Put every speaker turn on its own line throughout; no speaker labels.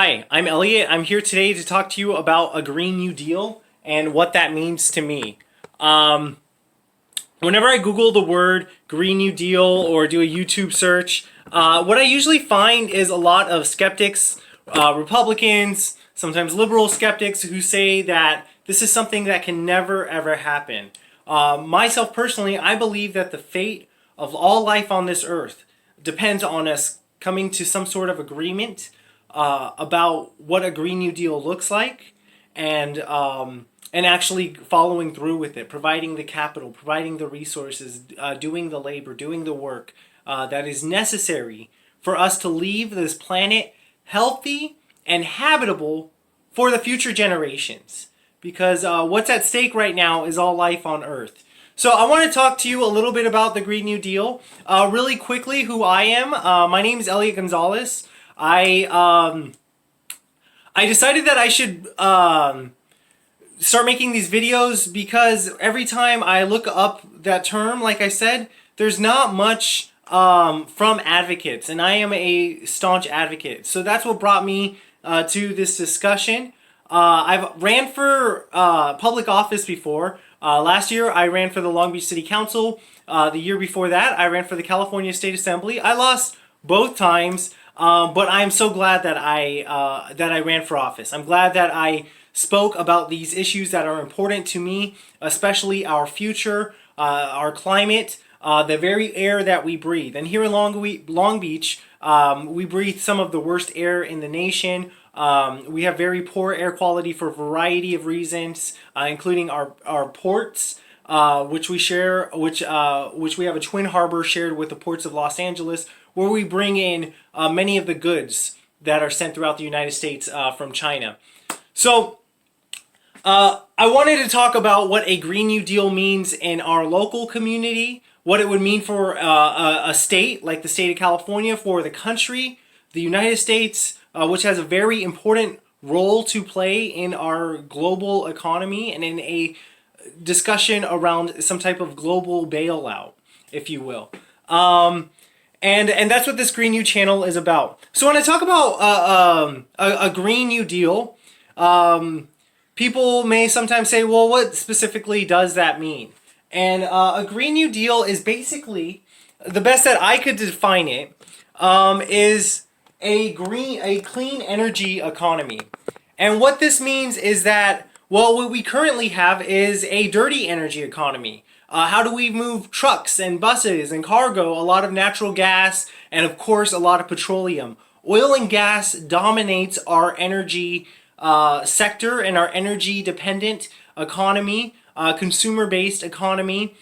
Hi, I'm Elliot. I'm here today to talk to you about a Green New Deal and what that means to me. Whenever I Google the word Green New Deal or do a YouTube search, what I usually find is a lot of skeptics, Republicans, sometimes liberal skeptics who say that this is something that can never ever happen. Myself personally, I believe that the fate of all life on this earth depends on us coming to some sort of agreement about what a Green New Deal looks like, and actually following through with it, providing the capital, providing the resources, doing the labor, doing the work that is necessary for us to leave this planet healthy and habitable for the future generations. Because what's at stake right now is all life on Earth. So I want to talk to you a little bit about the Green New Deal. Really quickly, who I am. My name is Elliot Gonzalez. I decided that I should start making these videos because every time I look up that term, like I said, there's not much from advocates, and I am a staunch advocate. So that's what brought me to this discussion. I've ran for public office before. Last year I ran for the Long Beach City Council. The year before that I ran for the California State Assembly. I lost both times. But I'm so glad that I ran for office. I'm glad that I spoke about these issues that are important to me, especially our future, our climate, the very air that we breathe. And here in Long Beach, we breathe some of the worst air in the nation. We have very poor air quality for a variety of reasons, including our ports. Which we share, which we have a twin harbor shared with the ports of Los Angeles, where we bring in many of the goods that are sent throughout the United States from China. So I wanted to talk about what a Green New Deal means in our local community, what it would mean for a state like the state of California, for the country, the United States, which has a very important role to play in our global economy and in a discussion around some type of global bailout, if you will. And that's what this Green New channel is about. So when I talk about a Green New Deal, people may sometimes say, well, what specifically does that mean? And a Green New Deal is basically, the best that I could define it, is a clean energy economy. And what this means is that, well, what we currently have is a dirty energy economy. How do we move trucks and buses and cargo? A lot of natural gas and, of course, a lot of petroleum. Oil and gas dominates our energy sector and our energy-dependent economy, consumer-based economy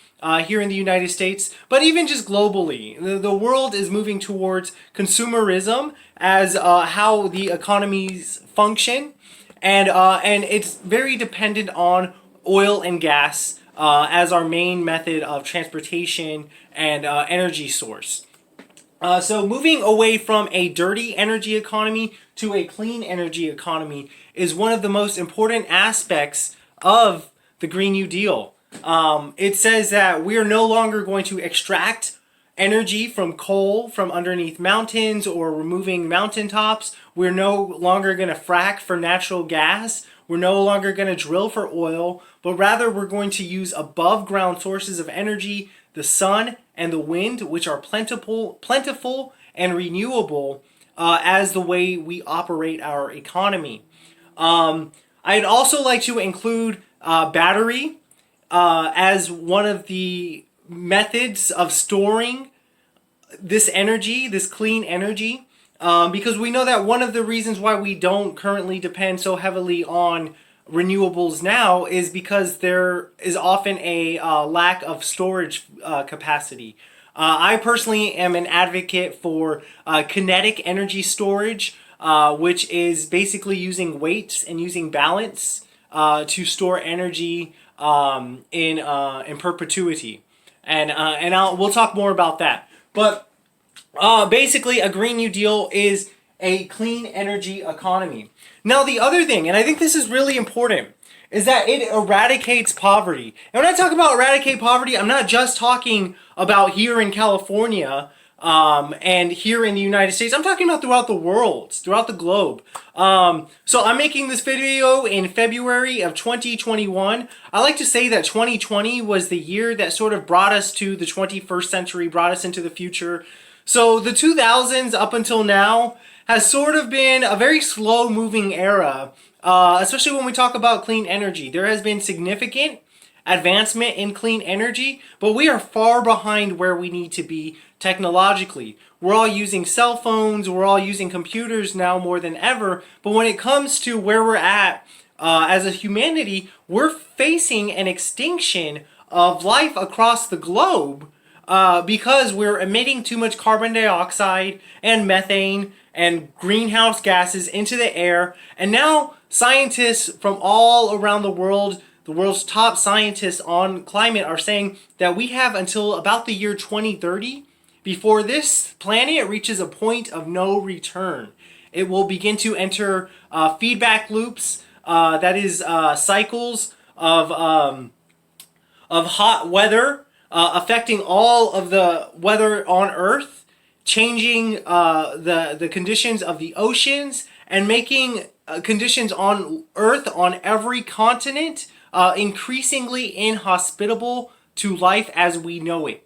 here in the United States, but even just globally. The world is moving towards consumerism as how the economies function. And it's very dependent on oil and gas as our main method of transportation and energy source. So moving away from a dirty energy economy to a clean energy economy is one of the most important aspects of the Green New Deal. It says that we are no longer going to extract energy from coal from underneath mountains or removing mountaintops. We're no longer going to frack for natural gas. We're no longer going to drill for oil, but rather we're going to use above ground sources of energy, the sun and the wind, which are plentiful and renewable as the way we operate our economy. I'd also like to include battery as one of the methods of storing this energy, this clean energy, because we know that one of the reasons why we don't currently depend so heavily on renewables now is because there is often a lack of storage capacity. I personally am an advocate for kinetic energy storage, which is basically using weights and using balance to store energy in perpetuity. And we'll talk more about that. But basically, a Green New Deal is a clean energy economy. Now, the other thing, and I think this is really important, is that it eradicates poverty. And when I talk about eradicate poverty, I'm not just talking about here in California. And here in the United States, I'm talking about throughout the world, throughout the globe. So I'm making this video in February of 2021. I like to say that 2020 was the year that sort of brought us to the 21st century, brought us into the future. So the 2000s up until now has sort of been a very slow moving era, especially when we talk about clean energy. There has been significant advancement in clean energy, but we are far behind where we need to be technologically. We're all using cell phones, we're all using computers now more than ever, but when it comes to where we're at as a humanity, we're facing an extinction of life across the globe because we're emitting too much carbon dioxide and methane and greenhouse gases into the air. And now scientists from all around the world's top scientists on climate are saying that we have until about the year 2030 before this planet reaches a point of no return. It will begin to enter feedback loops, that is cycles of hot weather affecting all of the weather on Earth, changing the conditions of the oceans, and making conditions on Earth on every continent increasingly inhospitable to life as we know it.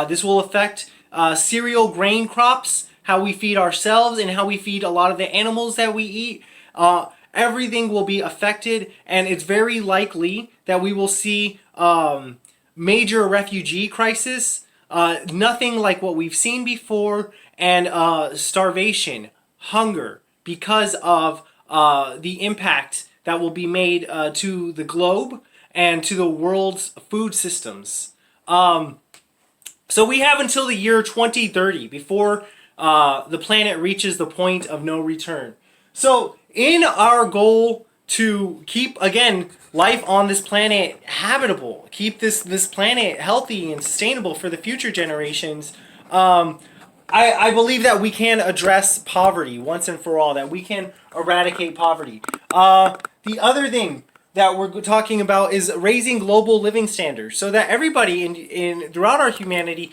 This will affect cereal grain crops, how we feed ourselves and how we feed a lot of the animals that we eat. Everything will be affected, and it's very likely that we will see major refugee crisis, nothing like what we've seen before, and starvation, hunger, because of the impact that will be made to the globe and to the world's food systems. So we have until the year 2030 before the planet reaches the point of no return. So in our goal to keep, again, life on this planet habitable, keep this planet healthy and sustainable for the future generations, I believe that we can address poverty once and for all, that we can eradicate poverty. The other thing that we're talking about is raising global living standards so that everybody in throughout our humanity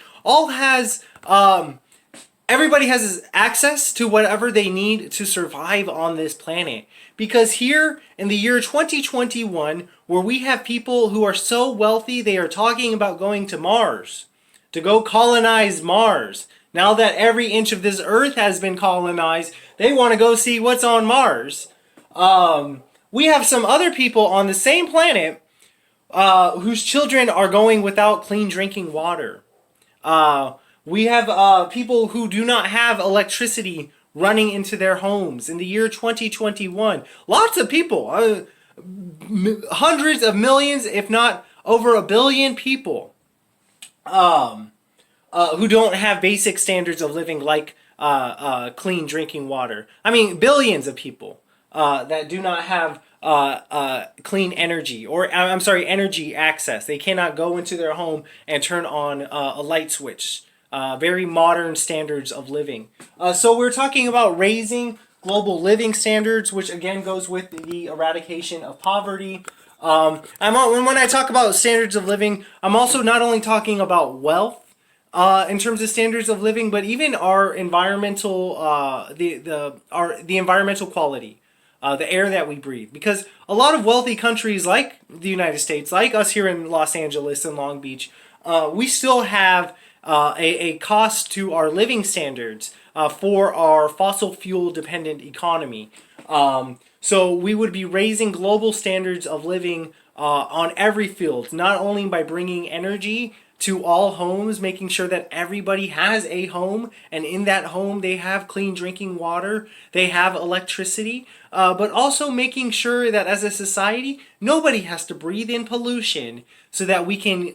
everybody has access to whatever they need to survive on this planet. Because here in the year 2021, where we have people who are so wealthy they are talking about going to Mars, to go colonize Mars. Now that every inch of this earth has been colonized, they want to go see what's on Mars. We have some other people on the same planet whose children are going without clean drinking water. We have people who do not have electricity running into their homes in the year 2021. Lots of people, hundreds of millions, if not over 1 billion people, who don't have basic standards of living like clean drinking water. I mean, billions of people that do not have clean energy, or I'm sorry, energy access. They cannot go into their home and turn on a light switch. Very modern standards of living. So we're talking about raising global living standards, which again goes with the eradication of poverty. When I talk about standards of living, I'm also not only talking about wealth in terms of standards of living, but even our environmental, the environmental quality. The air that we breathe. Because a lot of wealthy countries like the United States, like us here in Los Angeles and Long Beach, we still have a cost to our living standards for our fossil fuel dependent economy. So we would be raising global standards of living on every field, not only by bringing energy to all homes, making sure that everybody has a home, and in that home they have clean drinking water, they have electricity, but also making sure that as a society, nobody has to breathe in pollution so that we can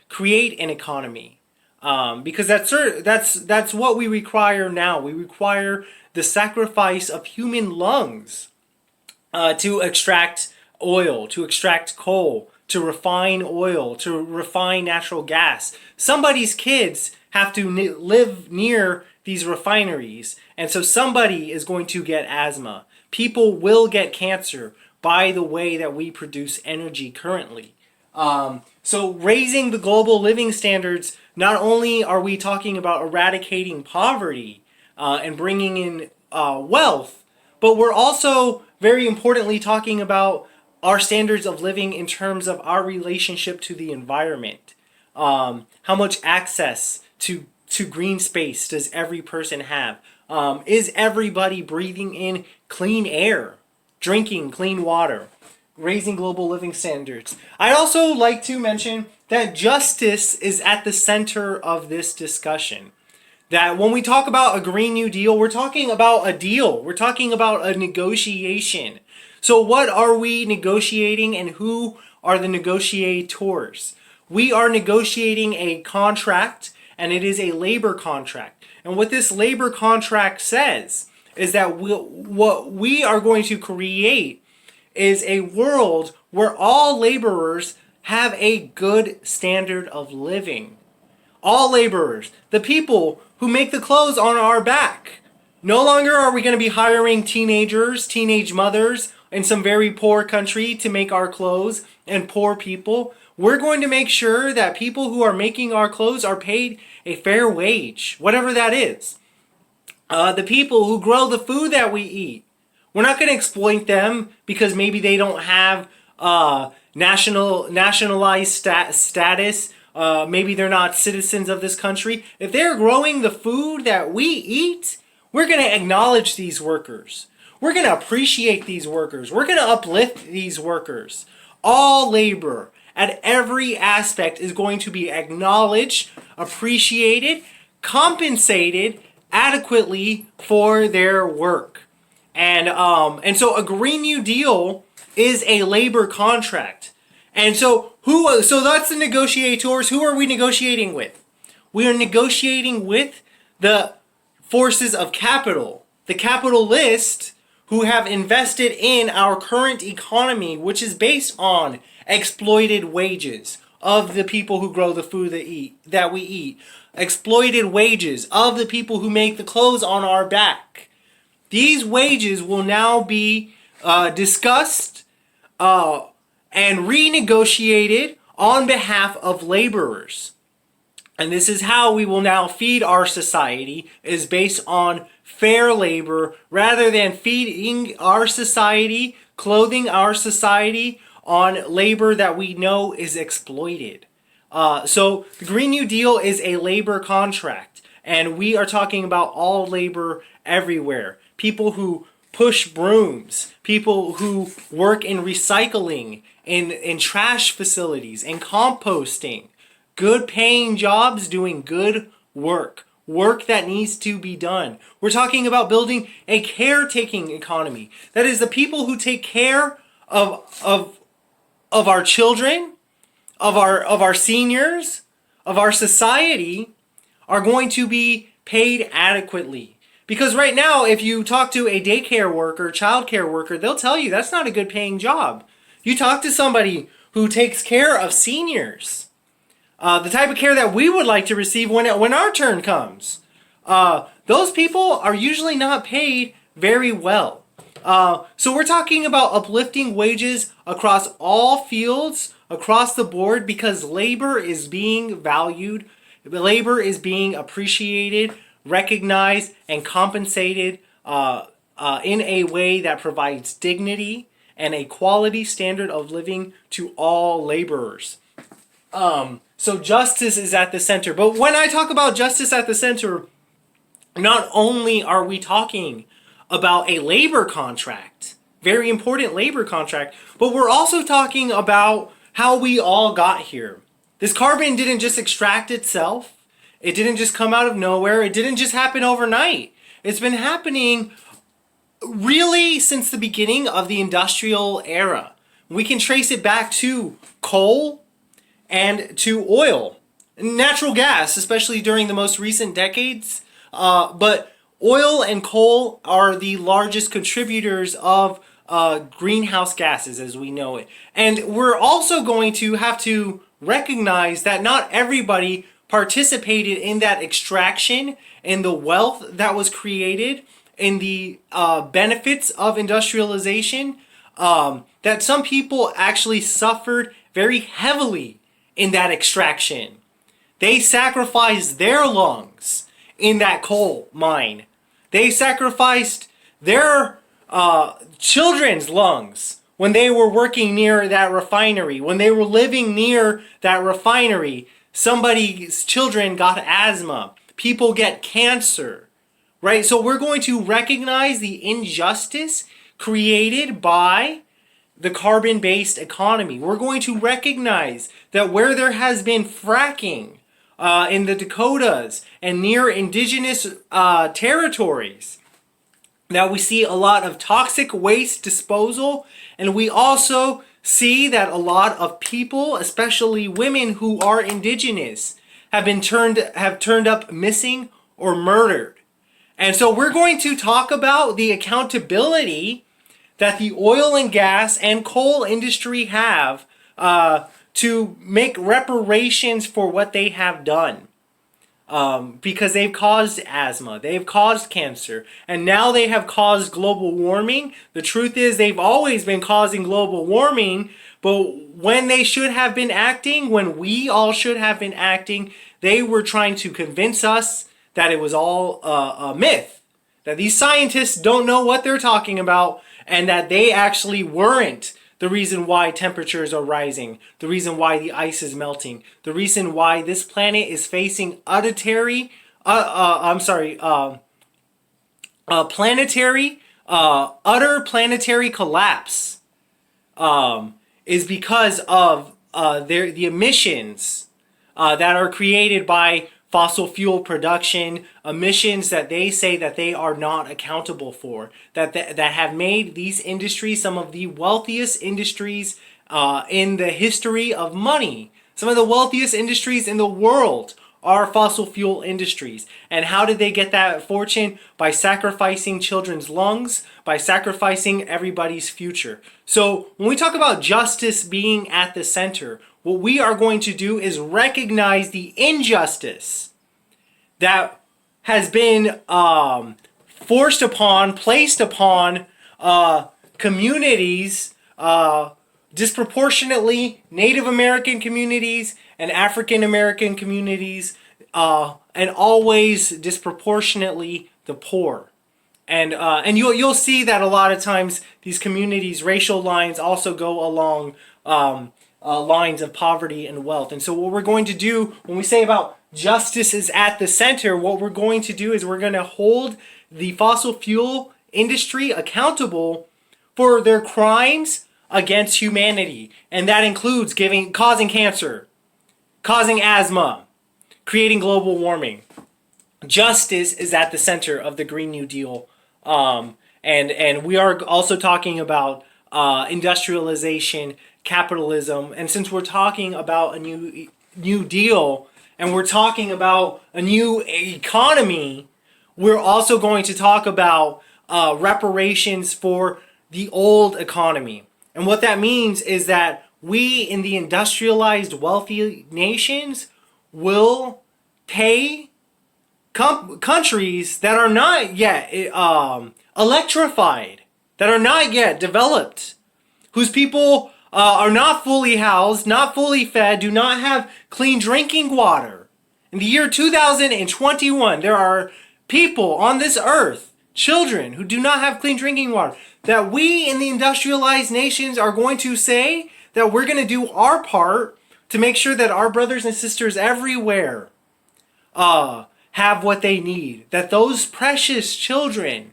create an economy. Because that's what we require now. We require the sacrifice of human lungs to extract oil, to extract coal, to refine oil, to refine natural gas. Somebody's kids have to live near these refineries, and so somebody is going to get asthma. People will get cancer by the way that we produce energy currently. So raising the global living standards, not only are we talking about eradicating poverty and bringing in wealth, but we're also very importantly talking about our standards of living in terms of our relationship to the environment. How much access to green space does every person have? Is everybody breathing in clean air, drinking clean water? Raising global living standards. I'd also like to mention that justice is at the center of this discussion. That when we talk about a Green New Deal, we're talking about a deal. We're talking about a negotiation. So what are we negotiating and who are the negotiators? We are negotiating a contract, and it is a labor contract. And what this labor contract says is that what we are going to create is a world where all laborers have a good standard of living. All laborers, the people who make the clothes on our back. No longer are we going to be hiring teenagers, teenage mothers in some very poor country to make our clothes and poor people. We're going to make sure that people who are making our clothes are paid a fair wage, whatever that is. The people who grow the food that we eat. We're not going to exploit them because maybe they don't have nationalized status. Maybe they're not citizens of this country. If they're growing the food that we eat, we're going to acknowledge these workers. We're going to appreciate these workers. We're going to uplift these workers. All labor at every aspect is going to be acknowledged, appreciated, compensated adequately for their work. And so a Green New Deal is a labor contract. And so that's the negotiators. Who are we negotiating with? We are negotiating with the forces of capital, the capitalists who have invested in our current economy, which is based on exploited wages of the people who grow the food that we eat, exploited wages of the people who make the clothes on our back. These wages will now be discussed and renegotiated on behalf of laborers. And this is how we will now feed our society, is based on fair labor rather than feeding our society, clothing our society on labor that we know is exploited. So the Green New Deal is a labor contract, and we are talking about all labor everywhere. People who push brooms, people who work in recycling, in trash facilities, and composting. Good paying jobs doing good work. Work that needs to be done. We're talking about building a caretaking economy. That is the people who take care of our children, of our seniors, of our society, are going to be paid adequately. Because right now, if you talk to a daycare worker, childcare worker, they'll tell you that's not a good paying job. You talk to somebody who takes care of seniors, the type of care that we would like to receive when our turn comes. Those people are usually not paid very well. So we're talking about uplifting wages across all fields, across the board, because labor is being valued, labor is being appreciated, recognized, and compensated in a way that provides dignity and a quality standard of living to all laborers. So justice is at the center. But when I talk about justice at the center, not only are we talking about a labor contract, very important labor contract, but we're also talking about how we all got here. This carbon didn't just extract itself. It didn't just come out of nowhere. It didn't just happen overnight. It's been happening really since the beginning of the industrial era. We can trace it back to coal and to oil, natural gas, especially during the most recent decades. But oil and coal are the largest contributors of greenhouse gases as we know it. And we're also going to have to recognize that not everybody participated in that extraction and the wealth that was created in the benefits of industrialization, that some people actually suffered very heavily in that extraction. They sacrificed their lungs in that coal mine. They sacrificed their children's lungs when they were working near that refinery. When they were living near that refinery, somebody's children got asthma. People get cancer, right? So we're going to recognize the injustice created by the carbon-based economy. We're going to recognize that where there has been fracking in the Dakotas and near indigenous territories, that we see a lot of toxic waste disposal, and we also see that a lot of people, especially women who are indigenous, have turned up missing or murdered. And so we're going to talk about the accountability that the oil and gas and coal industry have to make reparations for what they have done. Because they've caused asthma, they've caused cancer, and now they have caused global warming. The truth is they've always been causing global warming, but when they should have been acting, when we all should have been acting, they were trying to convince us that it was all a myth, that these scientists don't know what they're talking about, and that they actually weren't the reason why temperatures are rising, the reason why the ice is melting, the reason why this planet is facing planetary utter planetary collapse, is because of the emissions that are created by fossil fuel production, emissions that they say that they are not accountable for, that have made these industries some of the wealthiest industries in the history of money. Some of the wealthiest industries in the world are fossil fuel industries. And how did they get that fortune? By sacrificing children's lungs, by sacrificing everybody's future. So when we talk about justice being at the center, what we are going to do is recognize the injustice that has been placed upon communities, disproportionately Native American communities and African American communities, and always disproportionately the poor. And you'll see that a lot of times these communities, racial lines also go along lines of poverty and wealth. And so what we're going to do when we say about justice is at the center, what we're going to do is we're going to hold the fossil fuel industry accountable for their crimes against humanity. And that includes causing cancer, causing asthma, creating global warming. Justice is at the center of the Green New Deal. And we are also talking about industrialization, capitalism. And since we're talking about a new deal and we're talking about a new economy, we're also going to talk about reparations for the old economy. And what that means is that we in the industrialized wealthy nations will pay countries that are not yet electrified, that are not yet developed, whose people are not fully housed, not fully fed, do not have clean drinking water. In the year 2021, there are people on this earth, children, who do not have clean drinking water, that we in the industrialized nations are going to say that we're going to do our part to make sure that our brothers and sisters everywhere have what they need. That those precious children,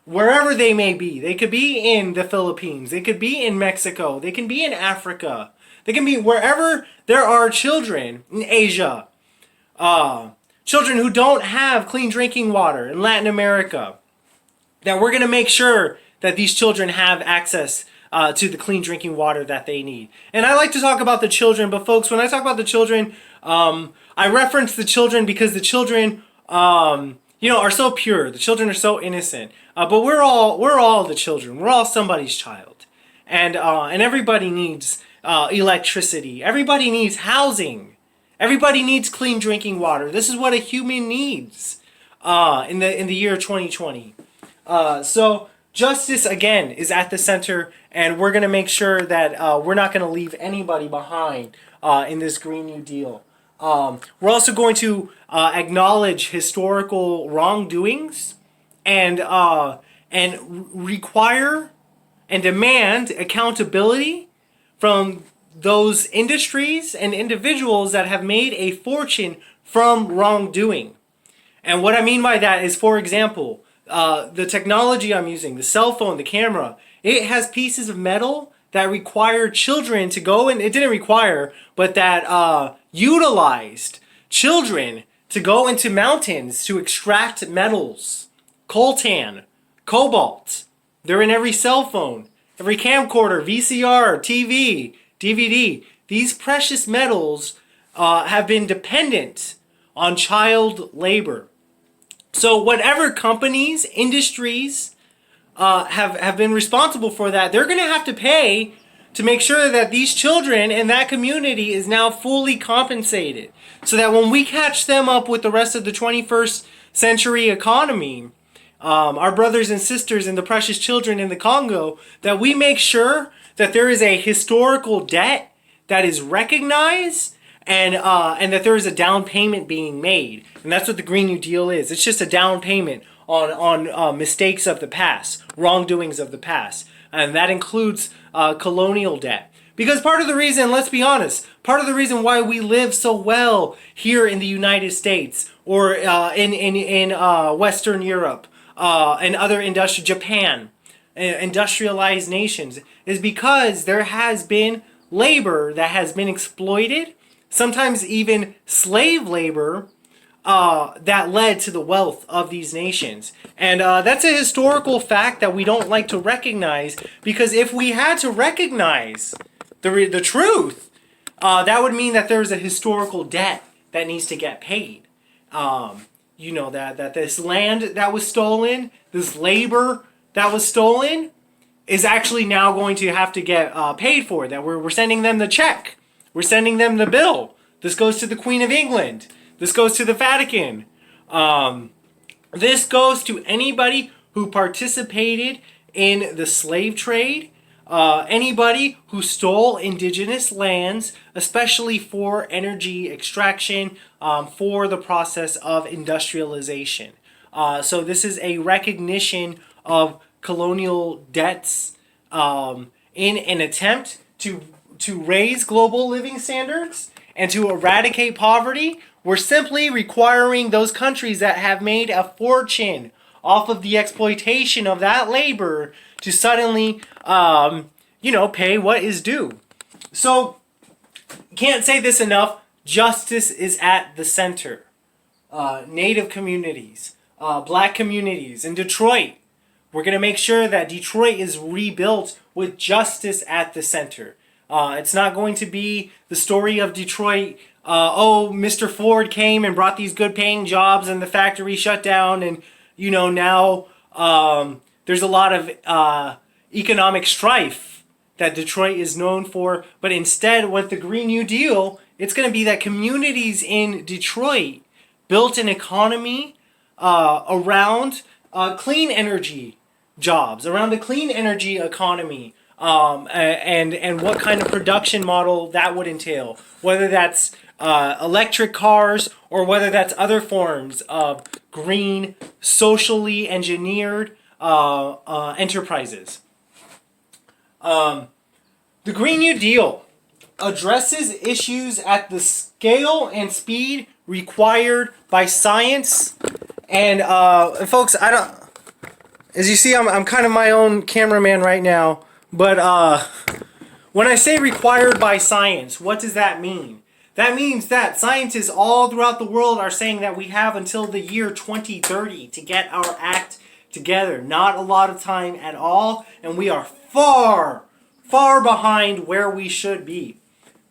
wherever they may be, they could be in the Philippines, they could be in Mexico, they can be in Africa, they can be wherever there are children in Asia, children who don't have clean drinking water in Latin America, that we're going to make sure that these children have access to the clean drinking water that they need. And I like to talk about the children, but folks, when I talk about the children, I reference the children because the children, are so pure. The children are so innocent. But we're all the children. We're all somebody's child, and everybody needs electricity. Everybody needs housing. Everybody needs clean drinking water. This is what a human needs in the year 2020. So Justice, again, is at the center, and we're going to make sure that we're not going to leave anybody behind in this Green New Deal. We're also going to acknowledge historical wrongdoings and require and demand accountability from those industries and individuals that have made a fortune from wrongdoing. And what I mean by that is, for example, the technology I'm using, the cell phone, the camera, it has pieces of metal that require children to go, and it didn't require, but that utilized children to go into mountains to extract metals, coltan, cobalt. They're in every cell phone, every camcorder, VCR, TV, DVD. These precious metals have been dependent on child labor. So whatever companies, industries have been responsible for that, they're going to have to pay to make sure that these children in that community is now fully compensated. So that when we catch them up with the rest of the 21st century economy, our brothers and sisters and the precious children in the Congo, that we make sure that there is a historical debt that is recognized and that there is a down payment being made. And that's what the Green New Deal is. It's just a down payment on mistakes of the past, wrongdoings of the past. And that includes colonial debt. Because part of the reason, let's be honest, part of the reason why we live so well here in the United States or in Western Europe and other Japan, industrialized nations, is because there has been labor that has been exploited, sometimes even slave labor, that led to the wealth of these nations. And that's a historical fact that we don't like to recognize, because if we had to recognize the truth, that would mean that there's a historical debt that needs to get paid. That this land that was stolen, this labor that was stolen, is actually now going to have to get paid for. That we're sending them the check. We're sending them the bill. This goes to the Queen of England. This goes to the Vatican. This goes to anybody who participated in the slave trade, anybody who stole indigenous lands, especially for energy extraction, for the process of industrialization. So this is a recognition of colonial debts in an attempt to raise global living standards and to eradicate poverty. We're simply requiring those countries that have made a fortune off of the exploitation of that labor to suddenly, pay what is due. So, can't say this enough, justice is at the center. Native communities, black communities in Detroit. We're going to make sure that Detroit is rebuilt with justice at the center. It's not going to be the story of Detroit, Mr. Ford came and brought these good paying jobs and the factory shut down, and now there's a lot of economic strife that Detroit is known for. But instead, with the Green New Deal, it's going to be that communities in Detroit built an economy around clean energy jobs, around the clean energy economy, and what kind of production model that would entail, whether that's electric cars or whether that's other forms of green, socially engineered enterprises. The Green New Deal addresses issues at the scale and speed required by science. And folks, as you see, I'm kind of my own cameraman right now. But when I say required by science, what does that mean? That means that scientists all throughout the world are saying that we have until the year 2030 to get our act together. Not a lot of time at all, and we are far, far behind where we should be.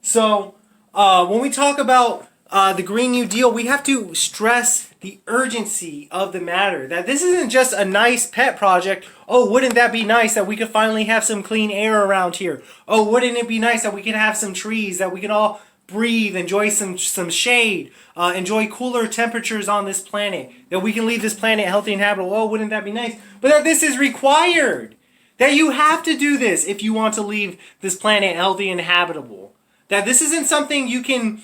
So when we talk about the Green New Deal, we have to stress the urgency of the matter. That this isn't just a nice pet project. Oh, wouldn't that be nice that we could finally have some clean air around here? Oh, wouldn't it be nice that we could have some trees that we can all breathe, enjoy some shade, enjoy cooler temperatures on this planet, that we can leave this planet healthy and habitable. Oh, wouldn't that be nice? But that this is required. That you have to do this if you want to leave this planet healthy and habitable. That this isn't something you can,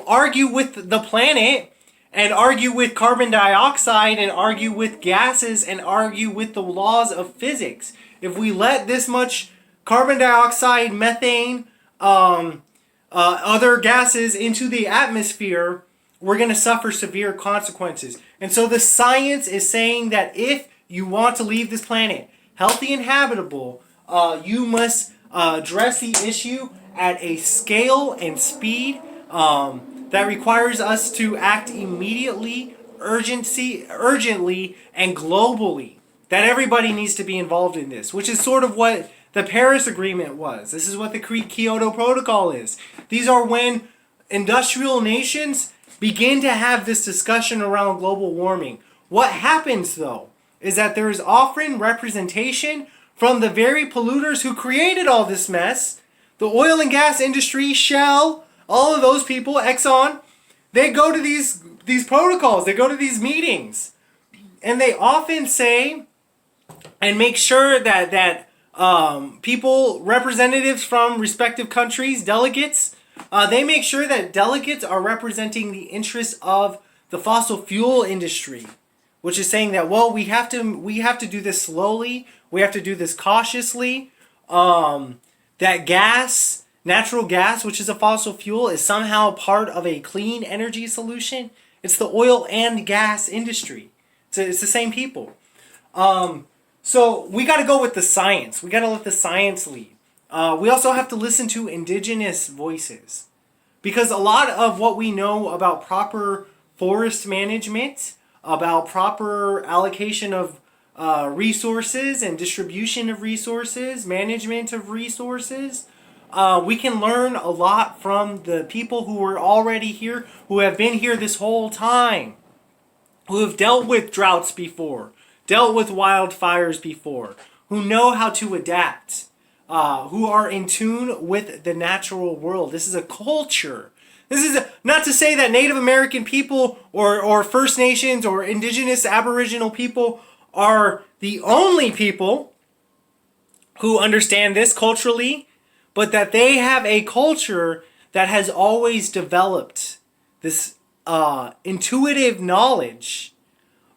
argue with the planet and argue with carbon dioxide and argue with gases and argue with the laws of physics. If we let this much carbon dioxide, methane, other gases into the atmosphere, we're going to suffer severe consequences. And so the science is saying that if you want to leave this planet healthy and habitable, you must address the issue at a scale and speed that requires us to act immediately, urgently, and globally. That everybody needs to be involved in this, which is sort of what the Paris Agreement was. This is what the Kyoto Protocol is. These are when industrial nations begin to have this discussion around global warming. What happens, though, is that there is often representation from the very polluters who created all this mess. The oil and gas industry, Shell, all of those people, Exxon, they go to these protocols, they go to these meetings, and they often say and make sure that people, representatives from respective countries, delegates, they make sure that delegates are representing the interests of the fossil fuel industry, which is saying that, well, we have to do this slowly, we have to do this cautiously. That gas, natural gas, which is a fossil fuel, is somehow part of a clean energy solution. It's the oil and gas industry. It's the same people. So we got to go with the science. We got to let the science lead. We also have to listen to indigenous voices, because a lot of what we know about proper forest management, about proper allocation of resources and distribution of resources, management of resources, we can learn a lot from the people who were already here, who have been here this whole time, who have dealt with droughts before, dealt with wildfires before, who know how to adapt, who are in tune with the natural world. This is a culture. This is not to say that Native American people or First Nations or indigenous Aboriginal people are the only people who understand this culturally, but that they have a culture that has always developed this intuitive knowledge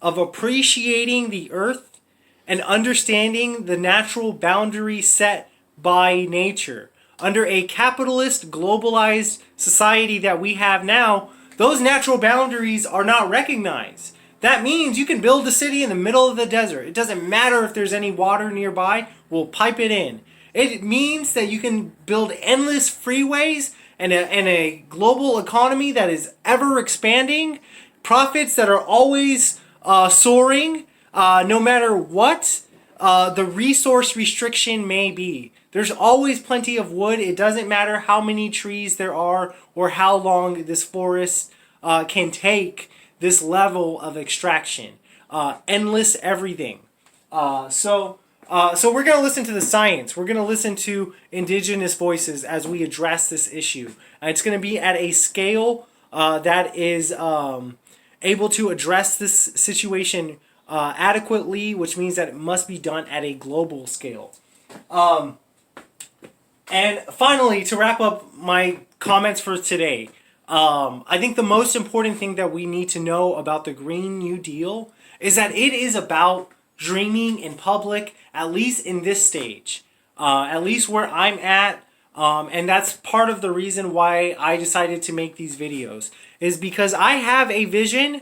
of appreciating the earth and understanding the natural boundaries set by nature. Under a capitalist, globalized society that we have now, those natural boundaries are not recognized. That means you can build a city in the middle of the desert. It doesn't matter if there's any water nearby, we'll pipe it in. It means that you can build endless freeways and a global economy that is ever expanding, profits that are always soaring, no matter what the resource restriction may be. There's always plenty of wood. It doesn't matter how many trees there are or how long this forest can take this level of extraction. Endless everything. So we're going to listen to the science. We're going to listen to indigenous voices as we address this issue. It's going to be at a scale that is able to address this situation adequately, which means that it must be done at a global scale. And finally, to wrap up my comments for today, I think the most important thing that we need to know about the Green New Deal is that it is about dreaming in public, at least in this stage, at least where I'm at. And that's part of the reason why I decided to make these videos, is because I have a vision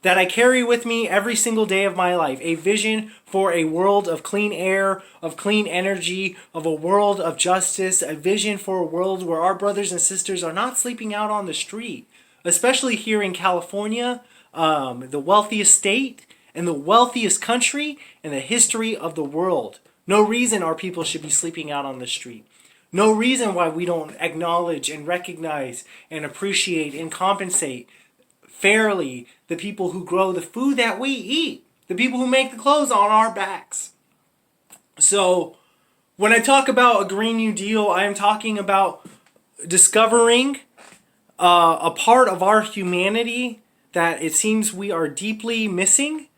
that I carry with me every single day of my life. A vision for a world of clean air, of clean energy, of a world of justice, a vision for a world where our brothers and sisters are not sleeping out on the street, especially here in California, the wealthiest state and the wealthiest country in the history of the world. No reason our people should be sleeping out on the street. No reason why we don't acknowledge and recognize and appreciate and compensate fairly the people who grow the food that we eat, the people who make the clothes on our backs. So when I talk about a Green New Deal, I am talking about discovering a part of our humanity that it seems we are deeply missing.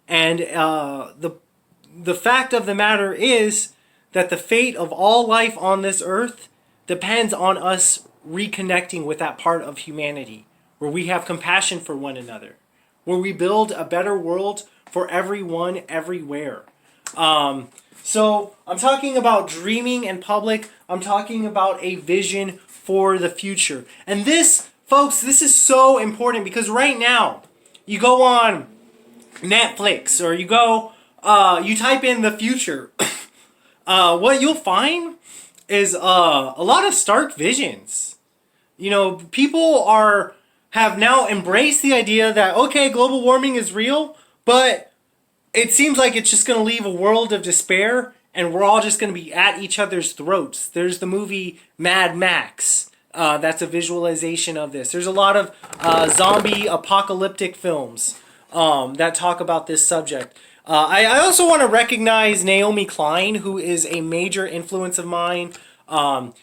And the fact of the matter is that the fate of all life on this earth depends on us reconnecting with that part of humanity, where we have compassion for one another, where we build a better world for everyone, everywhere. So I'm talking about dreaming in public. I'm talking about a vision for the future. And this, folks, this is so important, because right now, you go on Netflix, or you go, you type in the future. What you'll find is a lot of stark visions. You know, people have now embraced the idea that, okay, global warming is real, but it seems like it's just going to leave a world of despair, and we're all just going to be at each other's throats. There's the movie Mad Max. That's a visualization of this. There's a lot of zombie apocalyptic films that talk about this subject. I also want to recognize Naomi Klein, who is a major influence of mine.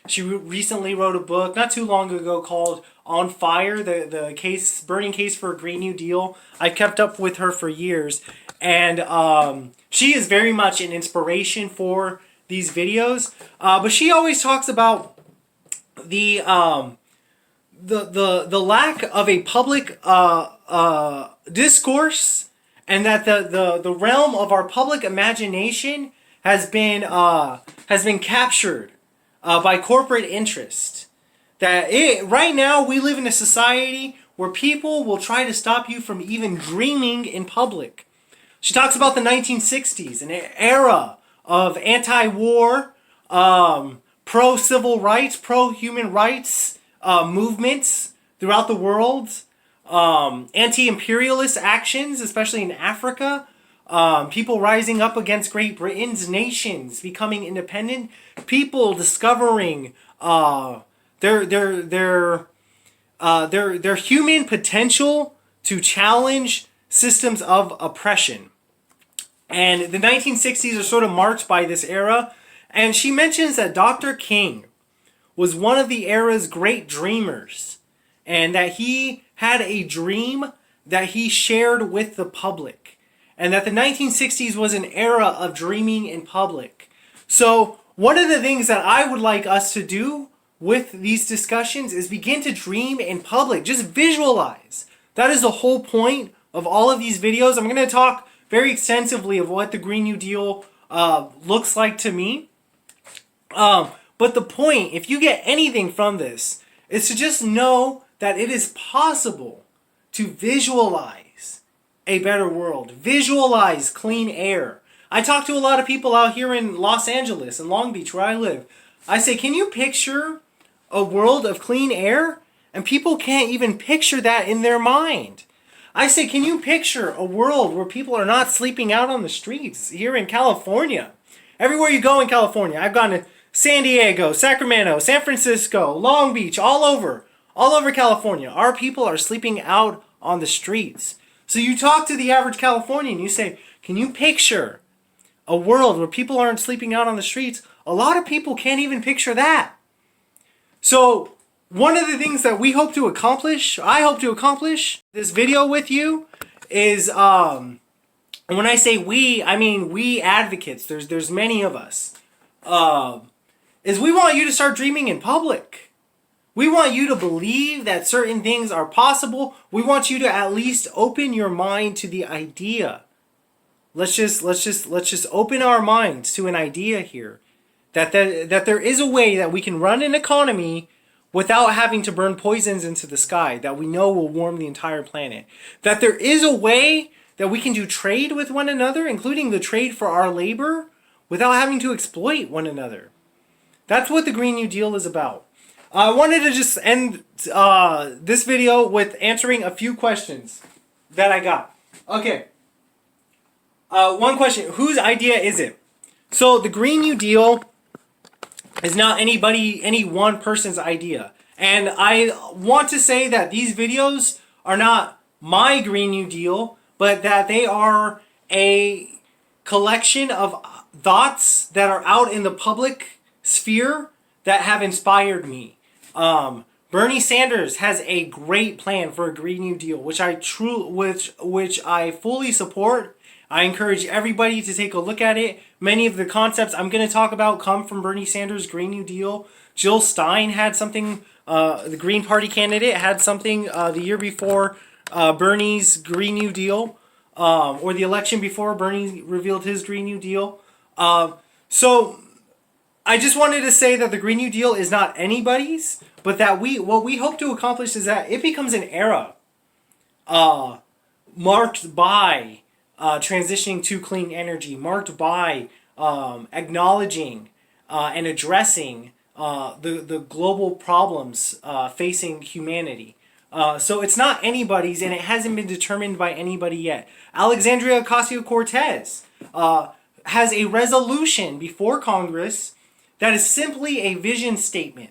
She recently wrote a book not too long ago called On Fire, the burning case for a Green New Deal. I've kept up with her for years, and she is very much an inspiration for these videos. But she always talks about the lack of a public discourse, and that the realm of our public imagination has been captured by corporate interest. Right now we live in a society where people will try to stop you from even dreaming in public. She talks about the 1960s, an era of anti-war, pro-civil rights, pro-human rights movements throughout the world, anti-imperialist actions, especially in Africa, people rising up against Great Britain's nations becoming independent, people discovering their human potential to challenge systems of oppression. And the 1960s are sort of marked by this era. And she mentions that Dr. King was one of the era's great dreamers, and that he had a dream that he shared with the public, and that the 1960s was an era of dreaming in public. So one of the things that I would like us to do with these discussions is begin to dream in public. Just visualize. That is the whole point of all of these videos. I'm going to talk very extensively of what the Green New Deal looks like to me. But the point, if you get anything from this, is to just know that it is possible to visualize a better world. Visualize clean air. I talk to a lot of people out here in Los Angeles and Long Beach, where I live. I say, can you picture a world of clean air? And people can't even picture that in their mind. I say, can you picture a world where people are not sleeping out on the streets here in California? Everywhere you go in California, I've gone to San Diego, Sacramento, San Francisco, Long Beach, all over California. Our people are sleeping out on the streets. So you talk to the average Californian, you say, can you picture a world where people aren't sleeping out on the streets? A lot of people can't even picture that. So one of the things that I hope to accomplish this video with you is, and when I say we, I mean we advocates, there's many of us, is we want you to start dreaming in public. We want you to believe that certain things are possible. We want you to at least open your mind to the idea. Let's just open our minds to an idea here, that there is a way that we can run an economy without having to burn poisons into the sky that we know will warm the entire planet. That there is a way that we can do trade with one another, including the trade for our labor, without having to exploit one another. That's what the Green New Deal is about. I wanted to just end this video with answering a few questions that I got. Okay. One question. Whose idea is it? So the Green New Deal is not any one person's idea. And I want to say that these videos are not my Green New Deal, but that they are a collection of thoughts that are out in the public sphere that have inspired me. Bernie Sanders has a great plan for a Green New Deal, which I fully support. I encourage everybody to take a look at it. Many of the concepts I'm going to talk about come from Bernie Sanders' Green New Deal. Jill Stein had something, the Green Party candidate had something the year before Bernie's Green New Deal, or the election before Bernie revealed his Green New Deal. So I just wanted to say that the Green New Deal is not anybody's, but that what we hope to accomplish is that it becomes an era marked by transitioning to clean energy, marked by acknowledging and addressing the global problems facing humanity. So it's not anybody's, and it hasn't been determined by anybody yet. Alexandria Ocasio-Cortez has a resolution before Congress that is simply a vision statement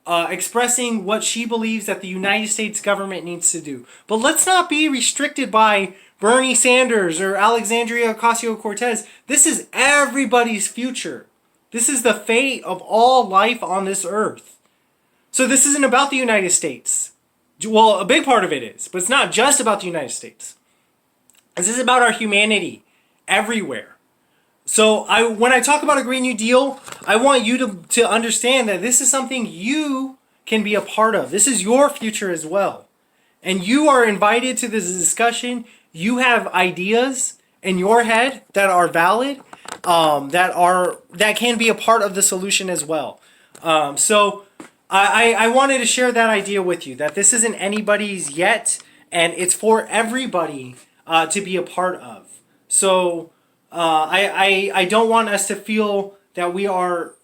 expressing what she believes that the United States government needs to do. But let's not be restricted by Bernie Sanders or Alexandria Ocasio-Cortez. This is everybody's future. This is the fate of all life on this earth. So this isn't about the United States. Well, a big part of it is, but it's not just about the United States. This is about our humanity everywhere. So when I talk about a Green New Deal, I want you to understand that this is something you can be a part of. This is your future as well. And you are invited to this discussion. You have ideas in your head that are valid, that can be a part of the solution as well. So I wanted to share that idea with you, that this isn't anybody's yet, and it's for everybody to be a part of. So I don't want us to feel that we are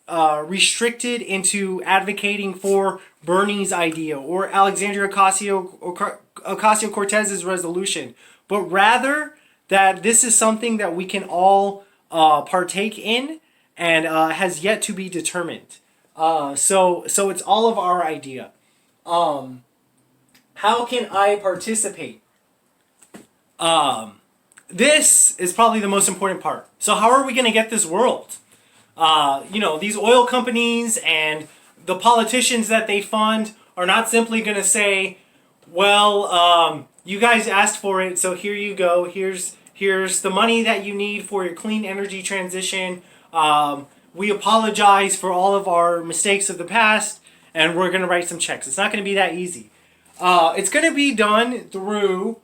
restricted into advocating for Bernie's idea or Alexandria Ocasio-Cortez's resolution, but rather that this is something that we can all partake in and has yet to be determined. So it's all of our idea. How can I participate? This is probably the most important part. So how are we going to get this world? These oil companies and the politicians that they fund are not simply going to say, well, you guys asked for it, so here you go. Here's the money that you need for your clean energy transition. We apologize for all of our mistakes of the past, and we're going to write some checks. It's not going to be that easy. It's going to be done through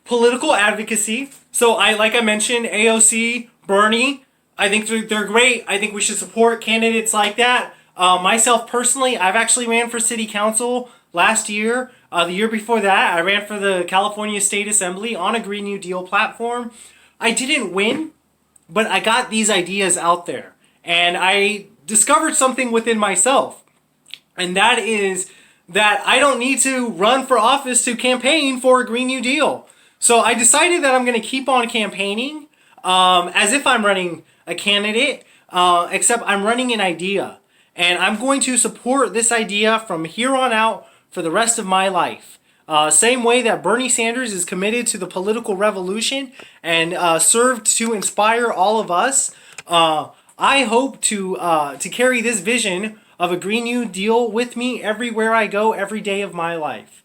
political advocacy. So like I mentioned, AOC, Bernie, I think they're great. I think we should support candidates like that. Myself personally, I've actually ran for city council last year. The year before that, I ran for the California State Assembly on a Green New Deal platform. I didn't win, but I got these ideas out there. And I discovered something within myself. And that is that I don't need to run for office to campaign for a Green New Deal. So I decided that I'm going to keep on campaigning as if I'm running a candidate, except I'm running an idea. And I'm going to support this idea from here on out for the rest of my life. Same way that Bernie Sanders is committed to the political revolution and served to inspire all of us. I hope to carry this vision of a Green New Deal with me everywhere I go, every day of my life.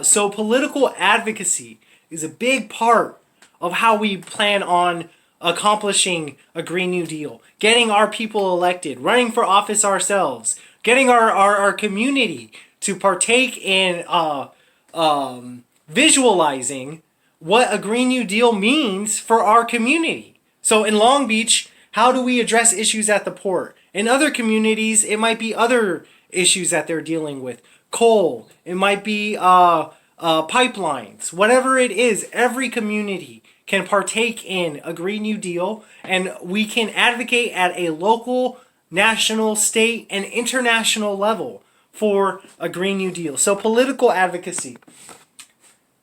So political advocacy is a big part of how we plan on accomplishing a Green New Deal, getting our people elected, running for office ourselves, getting our community to partake in visualizing what a Green New Deal means for our community. So in Long Beach, how do we address issues at the port? In other communities, it might be other issues that they're dealing with. Coal, it might be pipelines, whatever it is, every community can partake in a Green New Deal, and we can advocate at a local, national, state, and international level for a Green New Deal. So political advocacy.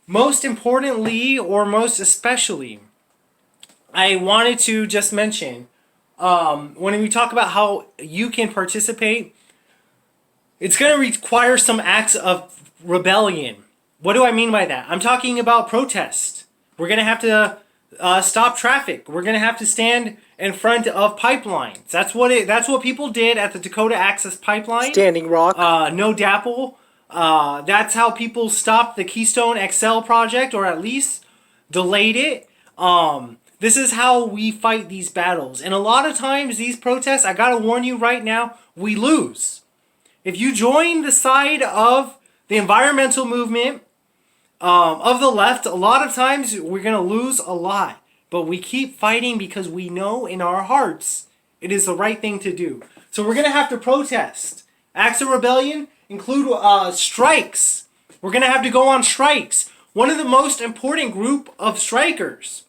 Most importantly, or most especially, I wanted to just mention, when we talk about how you can participate, it's going to require some acts of rebellion. What do I mean by that? I'm talking about protest. We're going to have to stop traffic. We're going to have to stand in front of pipelines. That's what people did at the Dakota Access Pipeline.
Standing Rock.
No Dapple. That's how people stopped the Keystone XL project, or at least delayed it. This is how we fight these battles. And a lot of times these protests, I gotta warn you right now, we lose. If you join the side of the environmental movement, of the left, a lot of times we're gonna lose a lot. But we keep fighting because we know in our hearts it is the right thing to do. So we're gonna have to protest. Acts of rebellion include strikes. We're gonna have to go on strikes. One of the most important group of strikers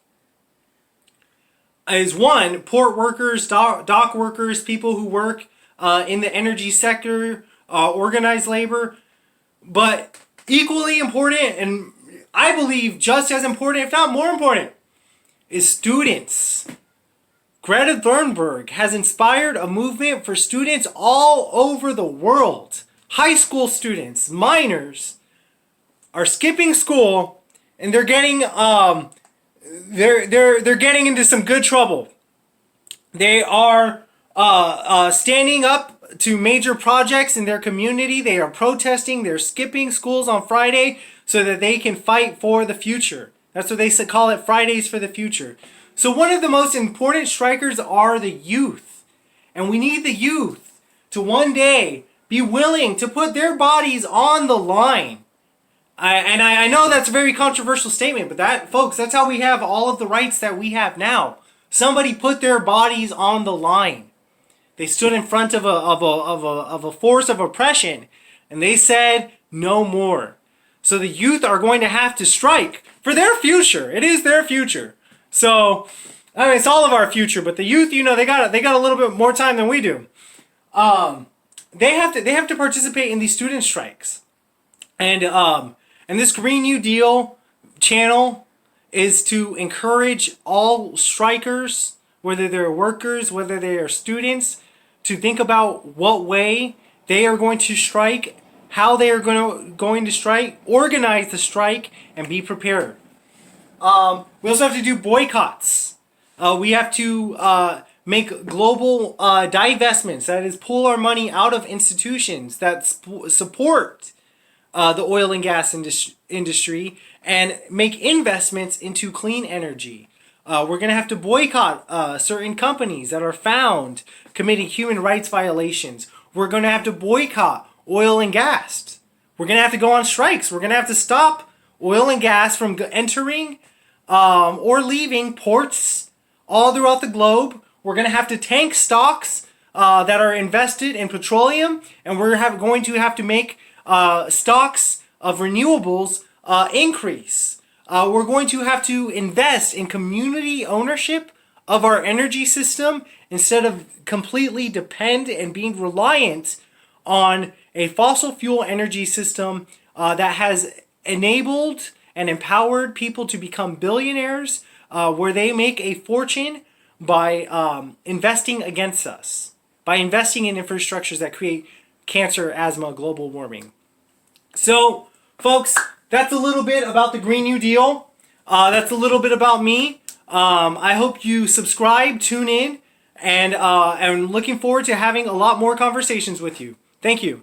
is one, port workers, dock workers, people who work in the energy sector, organized labor. But equally important, and I believe just as important, if not more important, is students. Greta Thunberg has inspired a movement for students all over the world. High school students, minors, are skipping school, and they're getting they're getting into some good trouble. They are standing up to major projects in their community. They are protesting. They're skipping schools on Friday so that they can fight for the future. That's what they call it, Fridays for the Future. So one of the most important strikers are the youth. And we need the youth to one day be willing to put their bodies on the line. I know that's a very controversial statement, but that, folks, that's how we have all of the rights that we have now. Somebody put their bodies on the line. They stood in front of a force of oppression, and they said no more. So the youth are going to have to strike for their future. It is their future. So, I mean, it's all of our future, but the youth, they got a little bit more time than we do. They have to participate in these student strikes, and this Green New Deal channel is to encourage all strikers, whether they're workers, whether they are students, to think about what way they are going to strike, how they are going to strike, organize the strike, and be prepared. We also have to do boycotts. We have to make global divestments, that is, pull our money out of institutions that support the oil and gas industry and make investments into clean energy. We're going to have to boycott certain companies that are found committing human rights violations. We're going to have to boycott oil and gas. We're going to have to go on strikes. We're going to have to stop oil and gas from entering or leaving ports all throughout the globe. We're going to have to tank stocks that are invested in petroleum, and we're going to have to make stocks of renewables increase. We're going to have to invest in community ownership of our energy system instead of completely depend and being reliant on a fossil fuel energy system that has enabled and empowered people to become billionaires, where they make a fortune by investing against us, by investing in infrastructures that create cancer, asthma, global warming. So, folks, that's a little bit about the Green New Deal. That's a little bit about me. I hope you subscribe, tune in, and I'm looking forward to having a lot more conversations with you. Thank you.